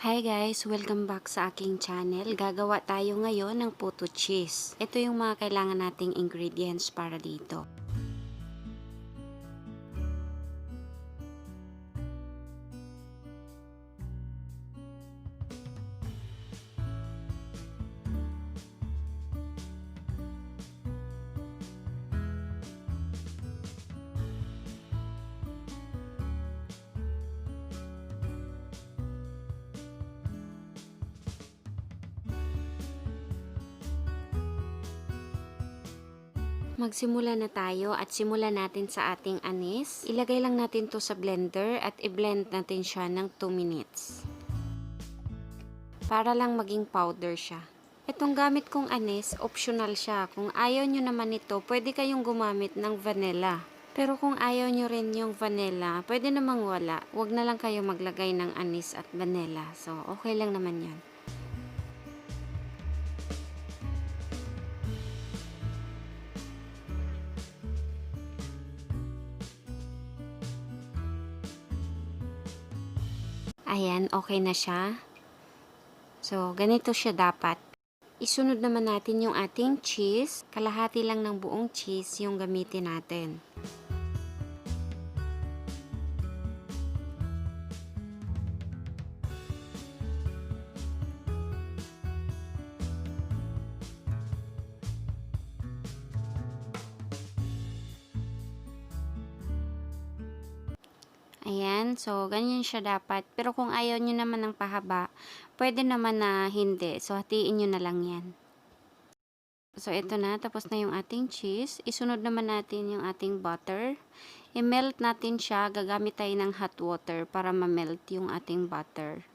Hi guys! Welcome back sa aking channel. Gagawa tayo ngayon ng puto cheese. Ito yung mga kailangan nating ingredients para dito. Magsimula na tayo at simulan natin sa ating anise. Ilagay lang natin to sa blender at i-blend natin siya ng 2 minutes. Para lang maging powder siya. Itong gamit kong anise, optional siya. Kung ayaw nyo naman ito, pwede kayong gumamit ng vanilla. Pero kung ayaw nyo rin yung vanilla, pwede namang wala. Huwag na lang kayo maglagay ng anise at vanilla. So, okay lang naman yan. Ayan, okay na siya. So, ganito siya dapat. Isunod naman natin yung ating cheese. Kalahati lang ng buong cheese yung gamitin natin. Ayan, so ganyan siya dapat. Pero kung ayaw nyo naman ng pahaba, pwede naman na hindi. So hatiin nyo na lang yan. So ito na, tapos na yung ating cheese. Isunod naman natin yung ating butter. I-melt natin siya. Gagamit tayo ng hot water para ma-melt yung ating butter.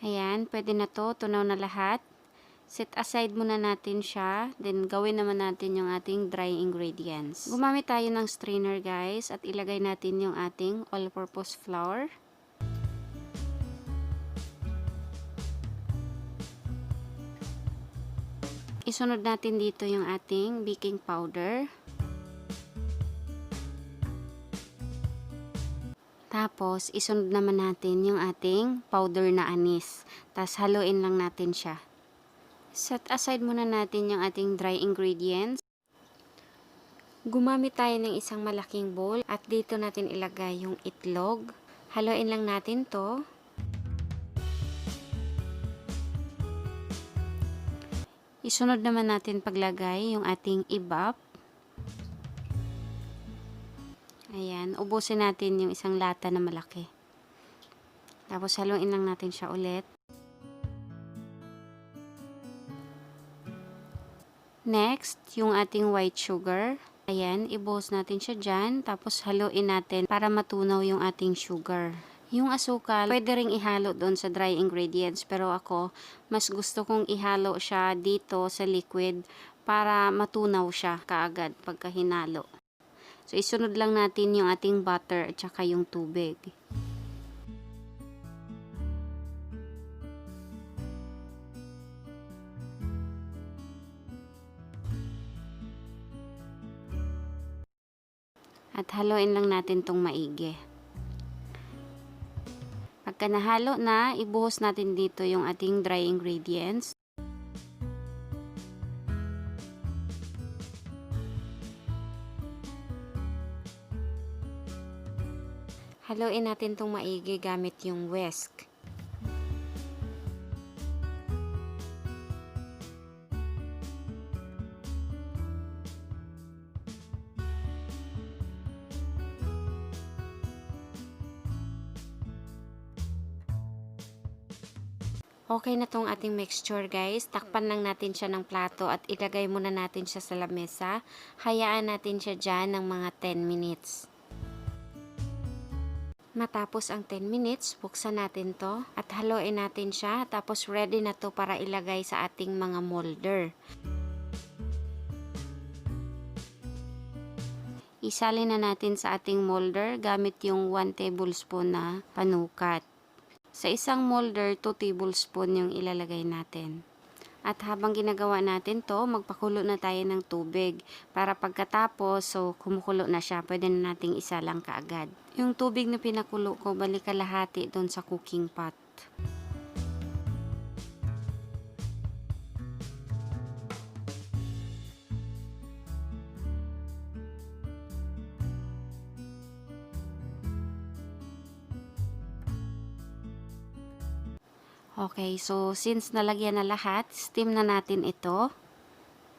Ayan, pwede na to. Tunaw na lahat. Set aside muna natin siya. Then, gawin naman natin yung ating dry ingredients. Gumamit tayo ng strainer, guys. At ilagay natin yung ating all-purpose flour. Isunod natin dito yung ating baking powder. Tapos, isunod naman natin yung ating powder na anise. Tapos, haluin lang natin siya. Set aside muna natin yung ating dry ingredients. Gumamit tayo ng isang malaking bowl at dito natin ilagay yung itlog. Haluin lang natin to. Isunod naman natin paglagay yung ating evap. Ayan, ubusin natin yung isang lata na malaki. Tapos haluin lang natin siya ulit. Next, yung ating white sugar. Ayan, ibuhos natin siya dyan. Tapos haluin natin para matunaw yung ating sugar. Yung asukal, pwede ring ihalo doon sa dry ingredients. Pero ako, mas gusto kong ihalo siya dito sa liquid para matunaw siya kaagad pagka hinalo. So, isunod lang natin yung ating butter at saka yung tubig. At haluin lang natin tong maigi. Pagka nahalo na, ibuhos natin dito yung ating dry ingredients. Haluin natin itong maigi gamit yung whisk. Okay na tong ating mixture, guys. Takpan lang natin siya ng plato at ilagay muna natin siya sa lamesa. Hayaan natin siya dyan ng mga 10 minutes. Matapos ang 10 minutes, buksan natin to at haluin natin siya. Tapos ready na to para ilagay sa ating mga molder. Isalin na natin sa ating molder gamit yung 1 tablespoon na panukat. Sa isang molder, 2 tablespoon yung ilalagay natin. At habang ginagawa natin to, magpakulo na tayo ng tubig. Para pagkatapos, so kumukulo na siya, pwede na nating isalang kaagad. Yung tubig na pinakulo ko, balik kalahati doon sa cooking pot. Okay, so since nalagyan na lahat, steam na natin ito.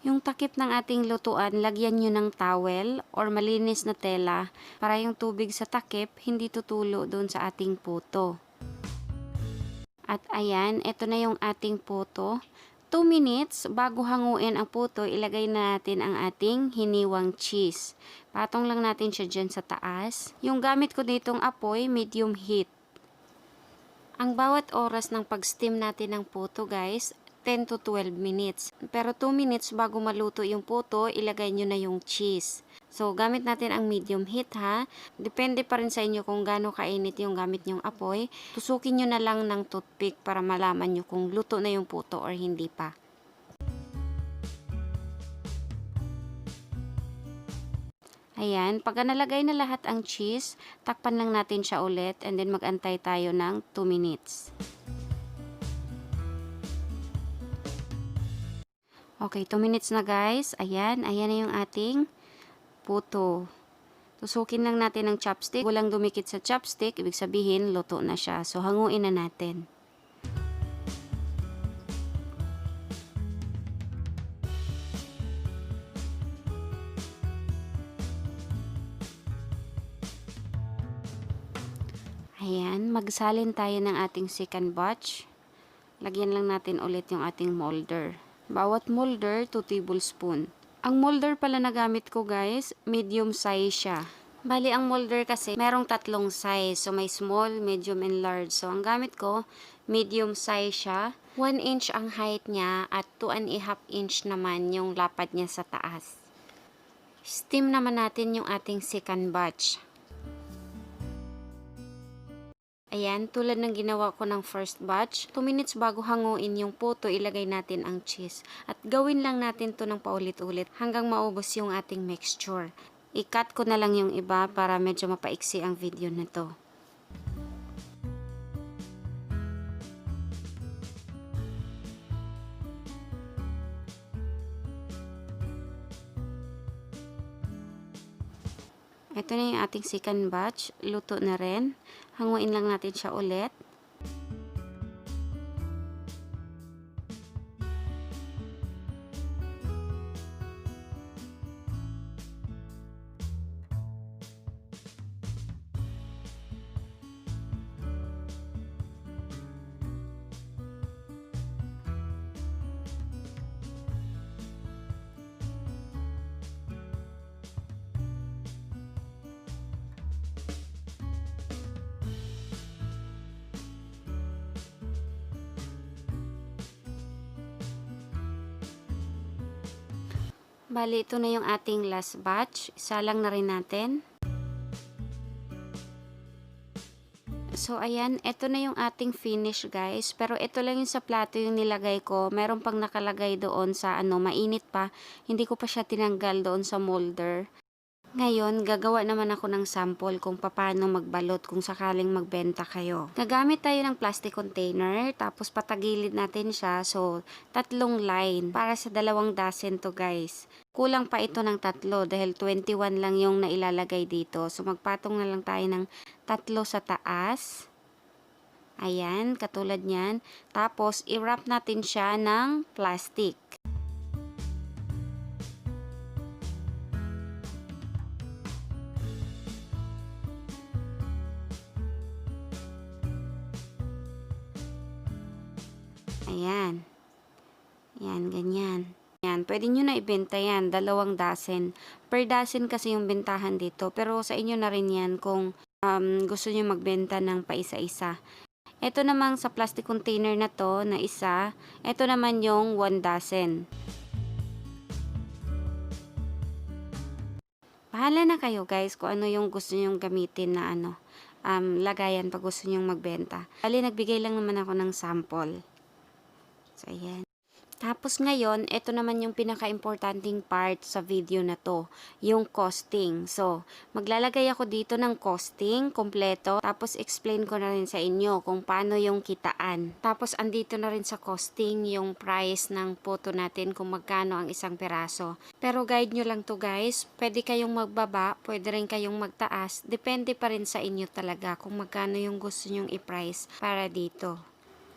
Yung takip ng ating lutuan, lagyan nyo ng towel or malinis na tela para yung tubig sa takip hindi tutulo doon sa ating puto. At ayan, ito na yung ating puto. 2 minutes bago hanguin ang puto, ilagay na natin ang ating hiniwang cheese. Patong lang natin siya dyan sa taas. Yung gamit ko ditong apoy, medium heat. Ang bawat oras ng pag-steam natin ng puto guys, 10 to 12 minutes. Pero 2 minutes bago maluto yung puto, ilagay nyo na yung cheese. So, gamit natin ang medium heat ha. Depende pa rin sa inyo kung gaano kainit yung gamit nyong apoy. Tusukin nyo na lang ng toothpick para malaman nyo kung luto na yung puto or hindi pa. Ayan, pag nalagay na lahat ang cheese, takpan lang natin siya ulit and then mag-antay tayo ng 2 minutes. Okay, 2 minutes na guys. Ayan, ayan na yung ating puto. Tusukin lang natin ng chopstick. Walang dumikit sa chopstick, ibig sabihin luto na siya. So, hanguin na natin. Ayan, magsalin tayo ng ating second batch. Lagyan lang natin ulit yung ating molder. Bawat molder, 2 tablespoon. Ang molder pala na gamit ko guys, medium size siya. Bali, ang molder kasi merong 3 size. So, may small, medium, and large. So, ang gamit ko, medium size siya. 1 inch ang height niya at 2.5 inch naman yung lapad niya sa taas. Steam naman natin yung ating second batch. Ayan, tulad ng ginawa ko ng first batch, 2 minutes bago hanguin yung puto, ilagay natin ang cheese. At gawin lang natin to ng paulit-ulit hanggang maubos yung ating mixture. I-cut ko na lang yung iba para medyo mapaiksi ang video nito. Ito na yung ating second batch, luto na rin. Hanguin lang natin siya ulit. Bali, ito na yung ating last batch. Isalang na rin natin. So, ayan. Ito na yung ating finish, guys. Pero ito lang yung sa plato yung nilagay ko. Meron pang nakalagay doon sa mainit pa. Hindi ko pa siya tinanggal doon sa molder. Ngayon, gagawa naman ako ng sample kung paano magbalot kung sakaling magbenta kayo. Gagamit tayo ng plastic container, tapos patagilid natin siya. So, 3 line para sa 2 dozen to guys. Kulang pa ito ng 3 dahil 21 lang yung nailalagay dito. So, magpatong na lang tayo ng 3 sa taas. Ayan, katulad nyan. Tapos, i-wrap natin siya ng plastic. Ayan. Yan, ganyan. Yan, pwede nyo na ibenta yan, 2 dozen. Per dozen kasi yung bentahan dito. Pero sa inyo na rin yan kung gusto nyo magbenta ng paisa-isa. Ito namang sa plastic container na to, na isa. Ito naman yung 1 dozen. Bahala na kayo guys kung ano yung gusto nyong gamitin na lagayan pag gusto nyong magbenta. Bali, nagbigay lang naman ako ng sample. So, ayan. Tapos ngayon, ito naman yung pinaka-importanting part sa video na to, yung costing. So, maglalagay ako dito ng costing kompleto, tapos explain ko na rin sa inyo kung paano yung kitaan. Tapos andito na rin sa costing yung price ng puto natin kung magkano ang isang peraso. Pero guide nyo lang to guys, pwede kayong magbaba, pwede rin kayong magtaas, depende pa rin sa inyo talaga kung magkano yung gusto nyong i-price para dito.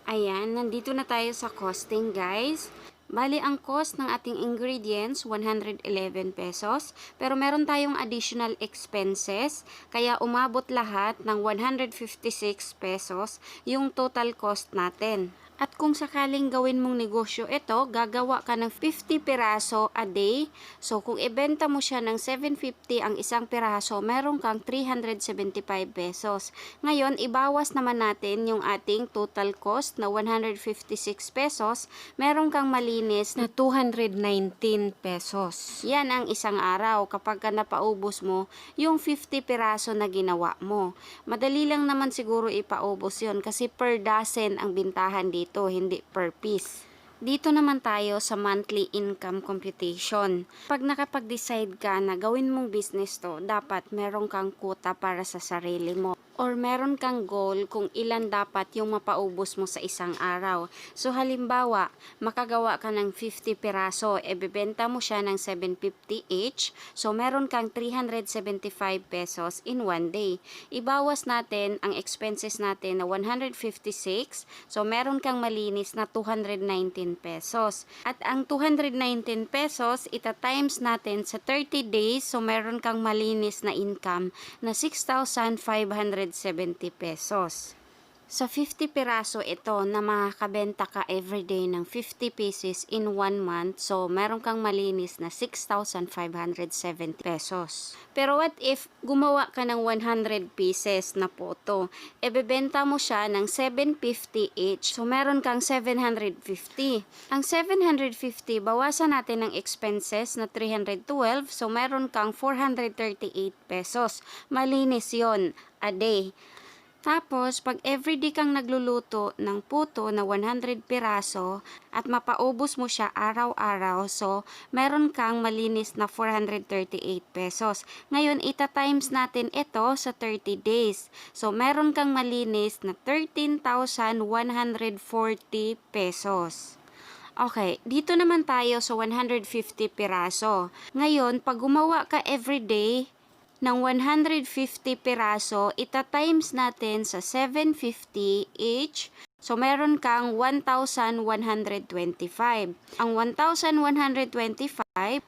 Ayan, nandito na tayo sa costing guys. Bali, ang cost ng ating ingredients, 111 pesos. Pero meron tayong additional expenses, kaya umabot lahat ng 156 pesos yung total cost natin. At kung sakaling gawin mong negosyo ito, gagawa ka ng 50 piraso a day. So, kung ibenta mo siya ng 750 ang isang piraso, meron kang 375 pesos. Ngayon, ibawas naman natin yung ating total cost na 156 pesos. Meron kang malinis na 219 pesos. Yan ang isang araw kapag ka napaubos mo yung 50 piraso na ginawa mo. Madali lang naman siguro ipaubos yon kasi per dozen ang bintahan dito, hindi per piece. Dito naman tayo sa monthly income computation. Pag nakapag-decide ka na gawin mong business to, dapat meron kang quota para sa sarili mo. Or meron kang goal kung ilan dapat yung mapaubos mo sa isang araw. So halimbawa, makagawa ka ng 50 piraso, bebenta mo siya ng 750 each. So meron kang 375 pesos in one day. Ibawas natin ang expenses natin na 156. So meron kang malinis na 219 pesos. At ang 219 pesos, ita-times natin sa 30 days. So meron kang malinis na income na 6,570 pesos. Sa 50 piraso ito na makakabenta ka everyday ng 50 pieces in 1 month, so meron kang malinis na 6,570 pesos. Pero what if gumawa ka ng 100 pieces na puto, bebenta mo siya ng 750 each, so meron kang 750. Ang 750, bawasan natin ng expenses na 312, so meron kang 438 pesos. Malinis yon a day. Tapos, pag everyday kang nagluluto ng puto na 100 piraso at mapaubos mo siya araw-araw, so meron kang malinis na 438 pesos. Ngayon, ita-times natin ito sa 30 days. So, meron kang malinis na 13,140 pesos. Okay, dito naman tayo sa 150 piraso. Ngayon, pag gumawa ka everyday ng 150 piraso, ita-times natin sa 750 each. So, meron kang 1,125. Ang 1,125,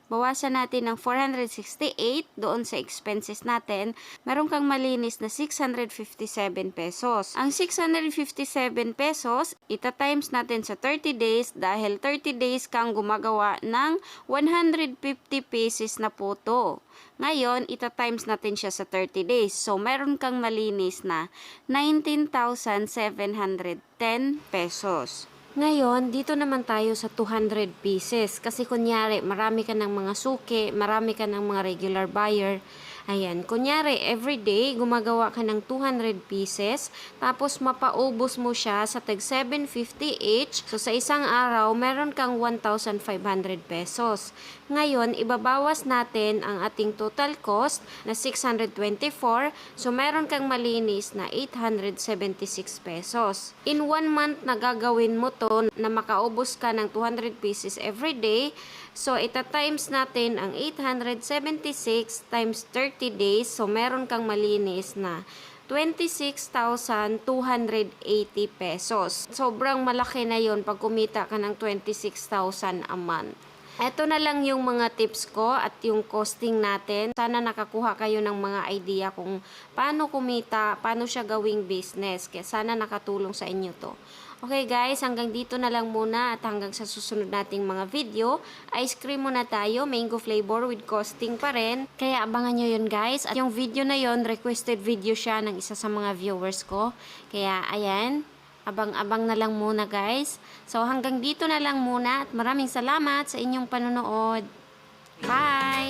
bawasan natin ng 468 doon sa expenses natin. Meron kang malinis na 657 pesos. Ang 657 pesos, ita-times natin sa 30 days dahil 30 days kang gumagawa ng 150 pieces na puto. Ngayon, ita-times natin siya sa 30 days. So, meron kang malinis na 19,710 pesos. Ngayon, dito naman tayo sa 200 pieces. Kasi kunyari, marami ka ng mga suki, marami ka ng mga regular buyer. Ayan, kunyari, everyday, gumagawa ka ng 200 pieces, tapos mapaubos mo siya sa tag 750 each. So, sa isang araw, meron kang 1,500 pesos. Ngayon, ibabawas natin ang ating total cost na 624. So, meron kang malinis na 876 pesos. In 1 month na gagawin mo to na makaubos ka ng 200 pieces everyday. So, ita-times natin ang 876 times 30 days. So, meron kang malinis na 26,280 pesos. Sobrang malaki na yon pag kumita ka ng 26,000 a month. Ito na lang yung mga tips ko at yung costing natin. Sana nakakuha kayo ng mga idea kung paano kumita, paano siya gawing business. Kaya sana nakatulong sa inyo to. Okay guys, hanggang dito na lang muna at hanggang sa susunod nating mga video. Ice cream muna tayo, mango flavor with costing pa rin. Kaya abangan nyo yun guys. At yung video na yun, requested video siya ng isa sa mga viewers ko. Kaya ayan, abang-abang na lang muna guys. So hanggang dito na lang muna at maraming salamat sa inyong panonood. Bye!